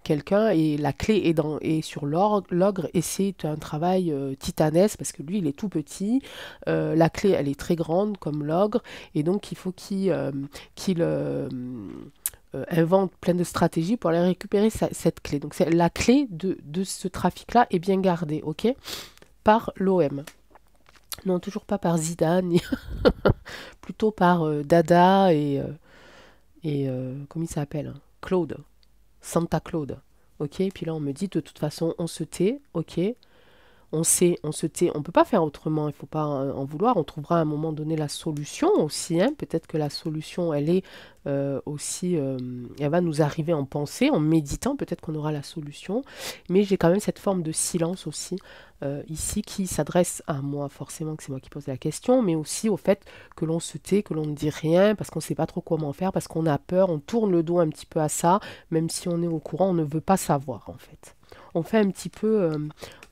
Speaker 1: quelqu'un et la clé est sur l'ogre et c'est un travail titanesque parce que lui il est tout petit, la clé elle est très grande comme l'ogre et donc il faut qu'il invente plein de stratégies pour aller récupérer cette clé. Donc la clé de ce trafic-là est bien gardée, ok? Par l'OM. Non, toujours pas par Zidane, plutôt par Dada et comment il s'appelle? Claude. Santa Claude. Ok, puis là on me dit de toute façon on se tait, ok, on sait, on se tait, on peut pas faire autrement, il faut pas en vouloir, on trouvera à un moment donné la solution aussi, hein. Peut-être que la solution elle est aussi, elle va nous arriver en pensée, en méditant, peut-être qu'on aura la solution, mais j'ai quand même cette forme de silence aussi ici qui s'adresse à moi, forcément que c'est moi qui pose la question, mais aussi au fait que l'on se tait, que l'on ne dit rien, parce qu'on ne sait pas trop comment faire, parce qu'on a peur, on tourne le dos un petit peu à ça, même si on est au courant, on ne veut pas savoir en fait. On fait un petit peu,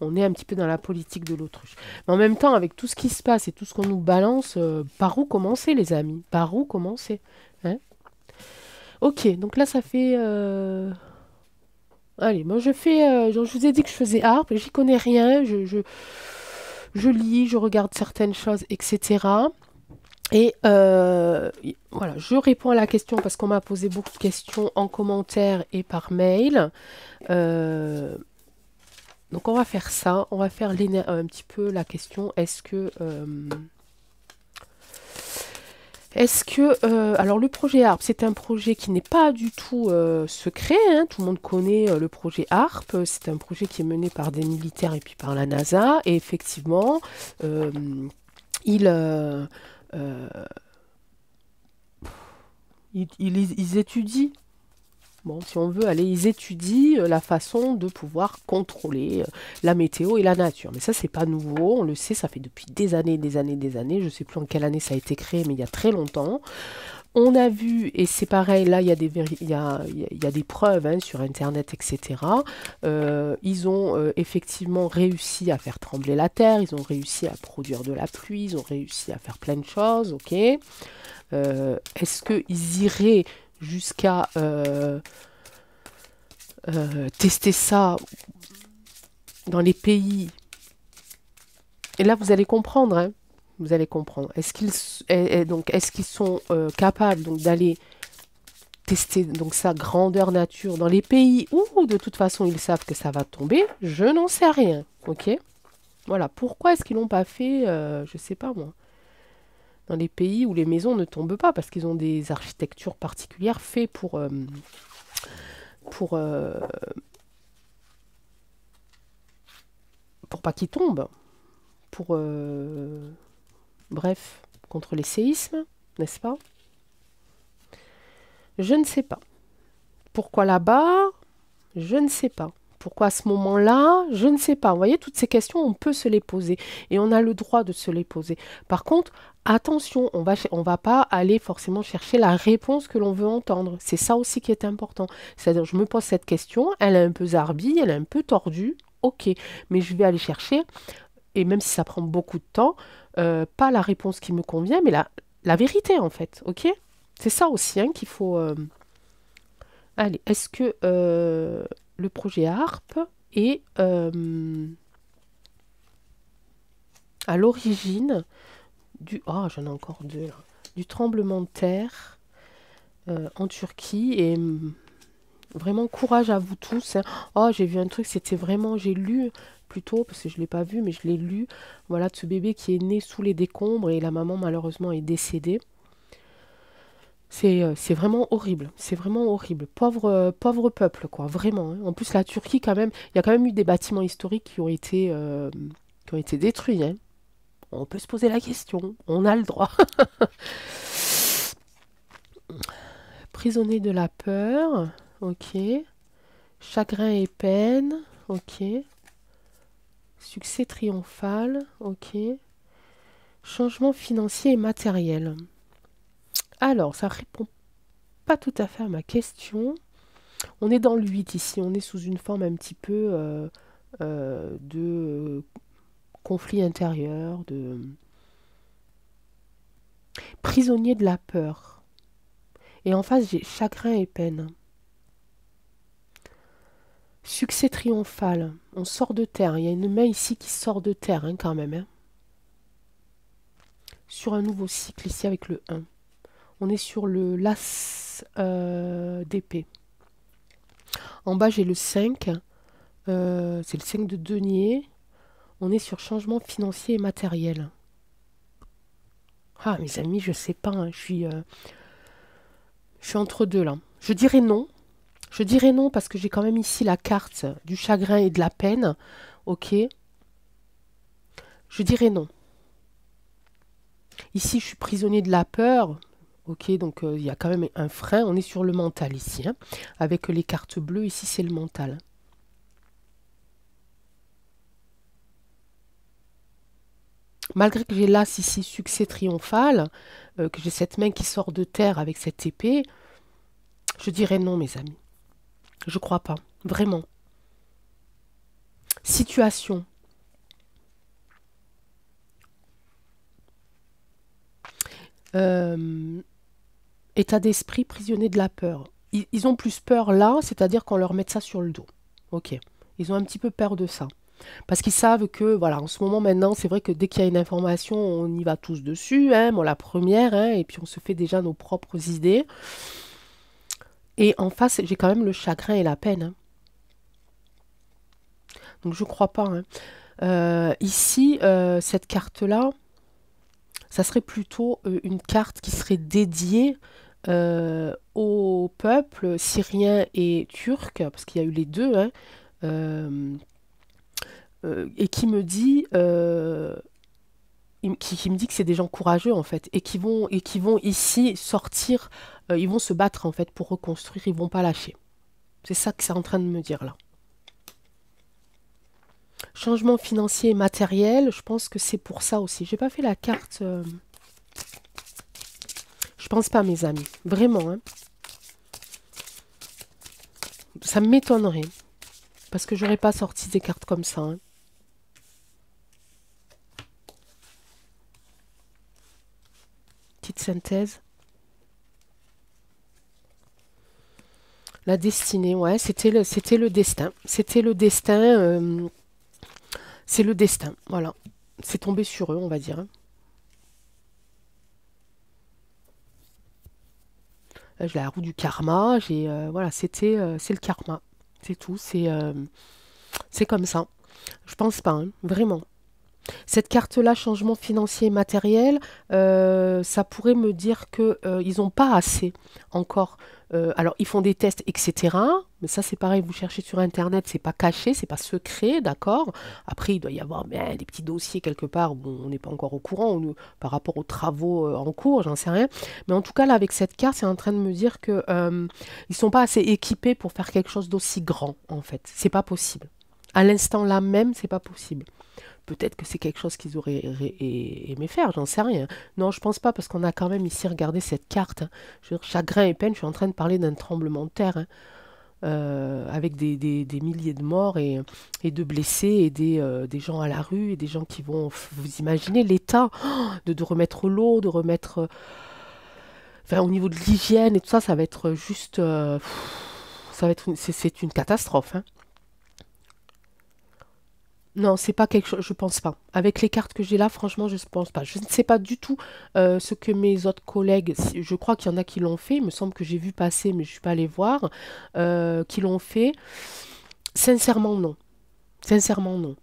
Speaker 1: on est un petit peu dans la politique de l'autruche. Mais en même temps, avec tout ce qui se passe et tout ce qu'on nous balance, par où commencer les amis? Par où commencer? Hein? Ok, donc là ça fait... Allez, moi je fais... genre, je vous ai dit que je faisais harpe, j'y connais rien, je lis, je regarde certaines choses, etc. Et voilà, je réponds à la question parce qu'on m'a posé beaucoup de questions en commentaire et par mail. Euh, donc on va faire ça, on va faire un petit peu la question, alors le projet ARP, c'est un projet qui n'est pas du tout secret, hein, tout le monde connaît le projet ARP, c'est un projet qui est mené par des militaires et puis par la NASA, et effectivement, euh, ils, euh, euh, ils étudient. Bon, si on veut aller, ils étudient la façon de pouvoir contrôler la météo et la nature. Mais ça, c'est pas nouveau, on le sait, ça fait depuis des années, des années, des années. Je sais plus en quelle année ça a été créé, mais il y a très longtemps. On a vu, et c'est pareil, là, il y a il y a des preuves hein, sur Internet, etc. Ils ont effectivement réussi à faire trembler la terre, ils ont réussi à produire de la pluie, ils ont réussi à faire plein de choses, ok. Est-ce qu'ils iraient jusqu'à tester ça dans les pays? Et là, vous allez comprendre, hein, vous allez comprendre. Est-ce qu'ils sont capables donc d'aller tester donc sa grandeur nature dans les pays où de toute façon ils savent que ça va tomber? Je n'en sais rien, ok? Voilà. Pourquoi est-ce qu'ils l'ont pas fait? Je sais pas moi. Dans les pays où les maisons ne tombent pas parce qu'ils ont des architectures particulières faites pour, euh, pour pas qu'ils tombent, pour bref, contre les séismes, n'est-ce pas? Je ne sais pas. Pourquoi là-bas? Je ne sais pas. Pourquoi à ce moment-là? Je ne sais pas. Vous voyez, toutes ces questions, on peut se les poser et on a le droit de se les poser. Par contre, attention, on va pas aller forcément chercher la réponse que l'on veut entendre. C'est ça aussi qui est important. C'est-à-dire, je me pose cette question, elle est un peu zarbi, elle est un peu tordue, ok, mais je vais aller chercher, et même si ça prend beaucoup de temps, pas la réponse qui me convient, mais la vérité en fait, ok? C'est ça aussi hein, qu'il faut... Allez, est-ce que le projet ARP est à l'origine du... Oh, j'en ai encore deux là. Du tremblement de terre en Turquie et vraiment courage à vous tous. Hein. Oh, j'ai vu un truc, c'était vraiment... J'ai lu plutôt, parce que je ne l'ai pas vu, mais je l'ai lu. Voilà, de ce bébé qui est né sous les décombres et la maman malheureusement est décédée. C'est vraiment horrible, c'est vraiment horrible. Pauvre, pauvre peuple, quoi, vraiment. Hein. En plus, la Turquie, quand même, il y a quand même eu des bâtiments historiques qui ont été détruits. Hein. On peut se poser la question, on a le droit. Prisonnier de la peur, ok. Chagrin et peine, ok. Succès triomphal, ok. Changement financier et matériel. Alors, ça répond pas tout à fait à ma question. On est dans le 8 ici, on est sous une forme un petit peu de conflit intérieur, de prisonnier de la peur. Et en face, j'ai chagrin et peine. Succès triomphal. On sort de terre. Il y a une main ici qui sort de terre, hein, quand même. Hein. Sur un nouveau cycle ici avec le 1. On est sur le l'as d'épée. En bas, j'ai le 5. C'est le 5 de denier. On est sur changement financier et matériel. Ah, mes amis, je sais pas. Hein, Je suis entre deux là. Je dirais non. Je dirais non parce que j'ai quand même ici la carte du chagrin et de la peine. Ok. Je dirais non. Ici, je suis prisonnier de la peur. Ok, donc il y a quand même un frein. On est sur le mental ici, hein. Avec les cartes bleues, ici, c'est le mental. Malgré que j'ai l'as ici, succès triomphal, que j'ai cette main qui sort de terre avec cette épée, je dirais non, mes amis. Je crois pas. Vraiment. Situation. Euh, État d'esprit prisonnier de la peur. Ils ont plus peur là, c'est-à-dire qu'on leur met ça sur le dos. Ok. Ils ont un petit peu peur de ça. Parce qu'ils savent que, voilà, en ce moment maintenant, c'est vrai que dès qu'il y a une information, on y va tous dessus, hein, moi la première, hein, et puis on se fait déjà nos propres idées. Et en face, j'ai quand même le chagrin et la peine, hein. Donc je crois pas, hein. Ici, cette carte-là, ça serait plutôt une carte qui serait dédiée au peuple syrien et turc, parce qu'il y a eu les deux, hein, euh, et qui me dit, qui me dit que c'est des gens courageux en fait, et qui vont ici sortir, ils vont se battre en fait pour reconstruire, ils vont pas lâcher. C'est ça que c'est en train de me dire là. Changement financier et matériel, je pense que c'est pour ça aussi. J'ai pas fait la carte. Je pense pas, mes amis. Vraiment, hein. Ça m'étonnerait. Parce que j'aurais pas sorti des cartes comme ça, hein. Petite synthèse. La destinée, ouais, c'était le destin. C'était le destin. C'est le destin, voilà. C'est tombé sur eux, on va dire, hein. Là, j'ai la roue du karma. Voilà, c'est le karma. C'est tout. C'est comme ça. Je pense pas, hein, vraiment. Cette carte-là, changement financier et matériel, ça pourrait me dire que ils n'ont pas assez encore. Alors, ils font des tests, etc. Mais ça, c'est pareil, vous cherchez sur Internet, c'est pas caché, c'est pas secret, d'accord? Après, il doit y avoir ben, des petits dossiers quelque part où on n'est pas encore au courant par rapport aux travaux en cours, j'en sais rien. Mais en tout cas, là, avec cette carte, c'est en train de me dire que ils sont pas assez équipés pour faire quelque chose d'aussi grand, en fait. C'est pas possible. À l'instant là même, c'est pas possible. Peut-être que c'est quelque chose qu'ils auraient aimé faire, j'en sais rien. Non, je pense pas, parce qu'on a quand même ici regardé cette carte, hein. Je veux dire, chagrin et peine, je suis en train de parler d'un tremblement de terre, hein, avec des milliers de morts et de blessés et des gens à la rue et des gens qui vont... Vous imaginez l'état de remettre l'eau, de remettre... enfin, au niveau de l'hygiène et tout ça, ça va être juste... ça va être c'est une catastrophe, hein. Non, c'est pas quelque chose, je pense pas. Avec les cartes que j'ai là, franchement, je ne pense pas. Je ne sais pas du tout ce que mes autres collègues, je crois qu'il y en a qui l'ont fait, il me semble que j'ai vu passer, mais je ne suis pas allée voir, qui l'ont fait. Sincèrement, non. Sincèrement, non.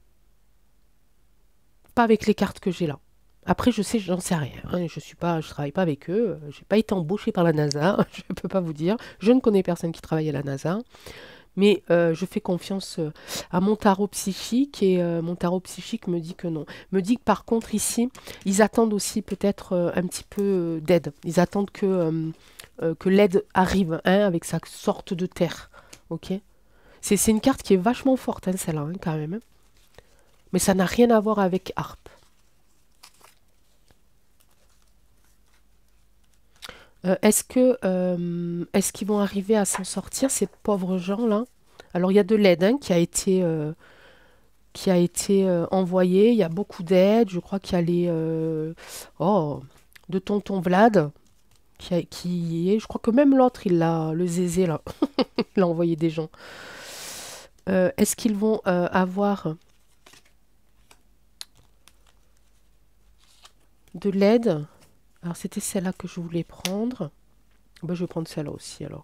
Speaker 1: Pas avec les cartes que j'ai là. Après, je sais, j'en sais rien, hein. Je travaille pas avec eux. J'ai pas été embauchée par la NASA. Je ne peux pas vous dire. Je ne connais personne qui travaille à la NASA. Mais je fais confiance à mon tarot psychique et mon tarot psychique me dit que non. Me dit que par contre ici, ils attendent aussi peut-être un petit peu d'aide. Ils attendent que l'aide arrive, hein, avec sa sorte de terre. Ok. C'est une carte qui est vachement forte, hein, celle-là, hein, quand même, hein. Mais ça n'a rien à voir avec Harpe. Est-ce qu'ils vont arriver à s'en sortir, ces pauvres gens-là? Alors, il y a de l'aide, hein, qui a été envoyée. Il y a beaucoup d'aide. Je crois qu'il y a oh, de tonton Vlad qui est. Je crois que même l'autre, le zézé, là, il a envoyé des gens. Est-ce qu'ils vont avoir de l'aide? Alors, c'était celle-là que je voulais prendre. Ben, je vais prendre celle-là aussi, alors.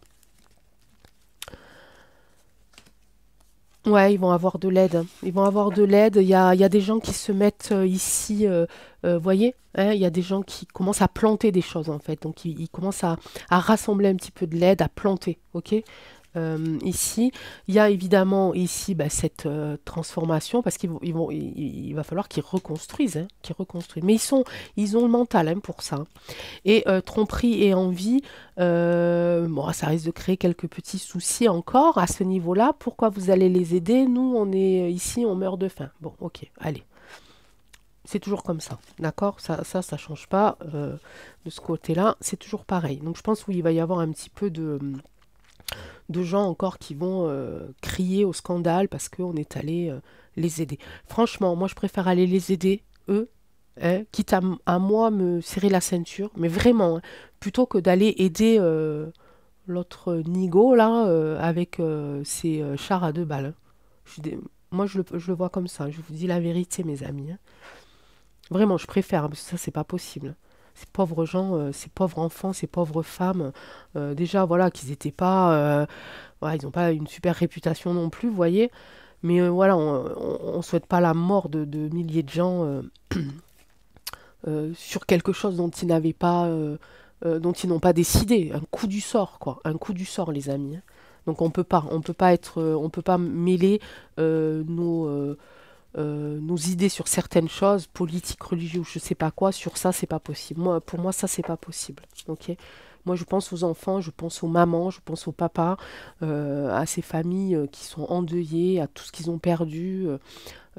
Speaker 1: Ouais, ils vont avoir de l'aide, hein. Ils vont avoir de l'aide. Il y a des gens qui se mettent ici, voyez, hein, il y a des gens qui commencent à planter des choses en fait. Donc ils commencent à rassembler un petit peu de l'aide, à planter, ok? Ici, il y a évidemment ici bah, cette transformation parce il va falloir qu'ils reconstruisent, hein, qu'ils reconstruisent. Mais ils ont le mental hein, pour ça. Et tromperie et envie, bon, ça risque de créer quelques petits soucis encore à ce niveau-là. Pourquoi vous allez les aider? Nous, on est ici, on meurt de faim. Bon, ok, allez. C'est toujours comme ça, d'accord? Ça change pas de ce côté-là. C'est toujours pareil. Donc, je pense oui, il va y avoir un petit peu de gens encore qui vont crier au scandale parce qu'on est allé les aider. Franchement, moi, je préfère aller les aider, eux, hein, quitte à moi me serrer la ceinture, mais vraiment, hein, plutôt que d'aller aider l'autre nigo là avec ses chars à 2 balles, hein. Je suis dé- Moi je le vois comme ça, je vous dis la vérité mes amis, hein. Vraiment, je préfère, hein, parce que ça c'est pas possible. Ces pauvres gens, ces pauvres enfants, ces pauvres femmes, déjà voilà, qu'ils étaient pas, ouais, ils n'ont pas une super réputation non plus, vous voyez, mais voilà, on souhaite pas la mort de milliers de gens sur quelque chose dont ils n'ont pas décidé. Un coup du sort, quoi. Un coup du sort, les amis, hein. Donc on peut pas mêler nos idées sur certaines choses, politiques, religieuses, je sais pas quoi. Sur ça, c'est pas possible. Moi, pour moi, ça, c'est pas possible. Ok. Moi, je pense aux enfants, je pense aux mamans, je pense aux papas, à ces familles qui sont endeuillées, à tout ce qu'ils ont perdu.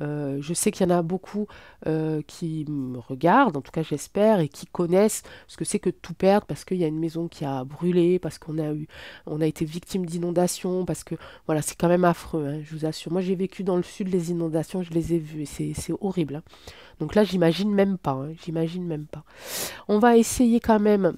Speaker 1: Je sais qu'il y en a beaucoup qui me regardent, en tout cas j'espère, et qui connaissent ce que c'est que de tout perdre parce qu'il y a une maison qui a brûlé, parce on a été victime d'inondations, parce que voilà, c'est quand même affreux, hein, je vous assure. Moi j'ai vécu dans le sud les inondations, je les ai vues et c'est horrible, hein. Donc là j'imagine même pas, hein, j'imagine même pas. On va essayer quand même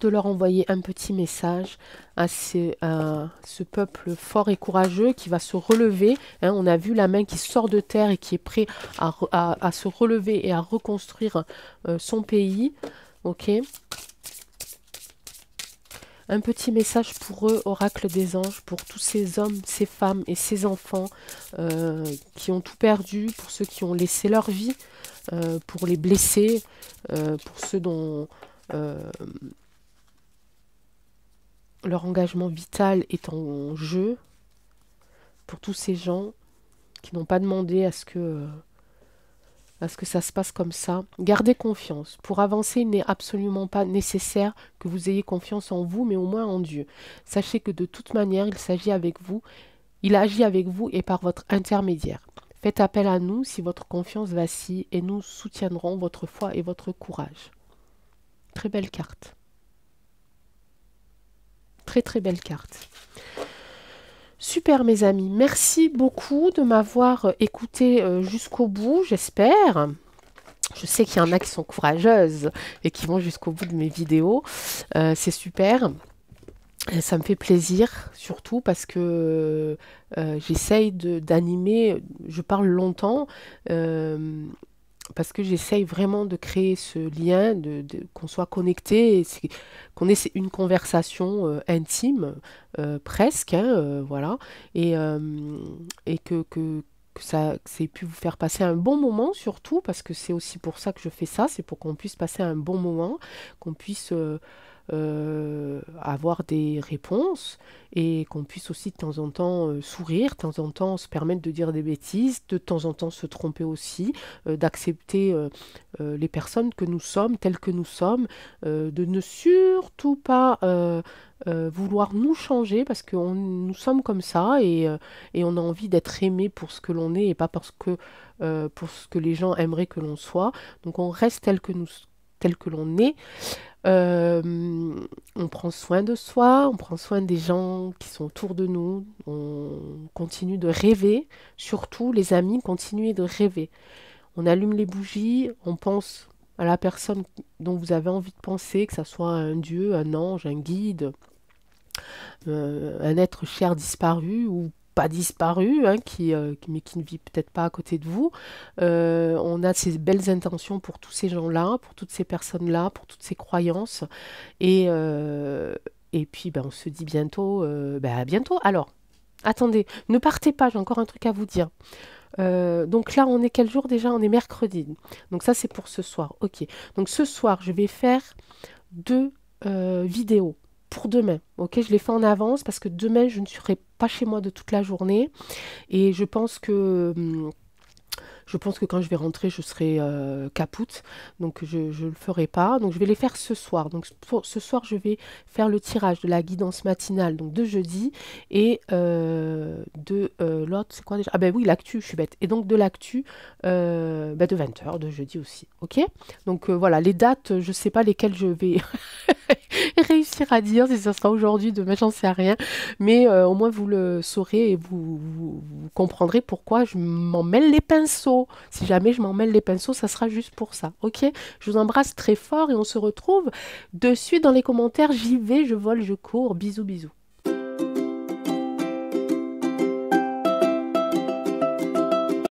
Speaker 1: de leur envoyer un petit message à ce peuple fort et courageux qui va se relever, hein. On a vu la main qui sort de terre et qui est prêt à se relever et à reconstruire son pays. Ok. Un petit message pour eux, oracle des anges, pour tous ces hommes, ces femmes et ces enfants qui ont tout perdu, pour ceux qui ont laissé leur vie, pour les blessés, pour ceux dont leur engagement vital est en jeu, pour tous ces gens qui n'ont pas demandé à ce que ça se passe comme ça. Gardez confiance. Pour avancer, il n'est absolument pas nécessaire que vous ayez confiance en vous, mais au moins en Dieu. Sachez que de toute manière, il agit avec vous et par votre intermédiaire. Faites appel à nous si votre confiance vacille et nous soutiendrons votre foi et votre courage. Très belle carte. Très très belle carte. Super mes amis, merci beaucoup de m'avoir écouté jusqu'au bout, j'espère. Je sais qu'il y en a qui sont courageuses et qui vont jusqu'au bout de mes vidéos. C'est super. Et ça me fait plaisir, surtout parce que j'essaye d'animer, je parle longtemps, euh, parce que j'essaye vraiment de créer ce lien, qu'on soit connecté, qu'on ait une conversation intime, presque, hein, voilà, et, euh, et que ça ait pu vous faire passer un bon moment, surtout, parce que c'est aussi pour ça que je fais ça, c'est pour qu'on puisse passer un bon moment, qu'on puisse avoir des réponses et qu'on puisse aussi de temps en temps sourire, de temps en temps se permettre de dire des bêtises, de temps en temps se tromper aussi, d'accepter les personnes que nous sommes, telles que nous sommes, de ne surtout pas vouloir nous changer parce que nous sommes comme ça et on a envie d'être aimé pour ce que l'on est et pas parce que, pour ce que les gens aimeraient que l'on soit. Donc on reste tel que l'on est. On prend soin de soi, on prend soin des gens qui sont autour de nous, on continue de rêver, surtout les amis, continuez de rêver. On allume les bougies, on pense à la personne dont vous avez envie de penser, que ce soit un dieu, un ange, un guide, un être cher disparu ou pas disparu, hein, mais qui ne vit peut-être pas à côté de vous. On a ces belles intentions pour tous ces gens-là, pour toutes ces personnes-là, pour toutes ces croyances. Et, euh, et puis, ben, on se dit bientôt, ben, à bientôt. Alors, Attendez, ne partez pas, j'ai encore un truc à vous dire. Donc là, on est quel jour déjà? On est mercredi. Donc ça, c'est pour ce soir. Ok. Donc ce soir, je vais faire deux vidéos pour demain. Ok, je les fais en avance parce que demain, je ne serai pas chez moi de toute la journée. Et je pense que quand je vais rentrer, je serai capoute, donc je ne le ferai pas. Donc je vais les faire ce soir. Donc pour ce soir, je vais faire le tirage de la guidance matinale donc de jeudi et de l'autre, c'est quoi déjà? Ah ben oui, l'actu, je suis bête. Et donc de l'actu de 20 h de jeudi aussi. Ok? Donc voilà, les dates, je ne sais pas lesquelles je vais réussir à dire, si ça sera aujourd'hui, demain, j'en sais rien. Mais au moins, vous le saurez et vous comprendrez pourquoi je m'en mêle les pinceaux. Si jamais je m'en mêle les pinceaux, ça sera juste pour ça. Ok? Je vous embrasse très fort et on se retrouve de suite dans les commentaires. J'y vais, je vole, je cours. Bisous, bisous.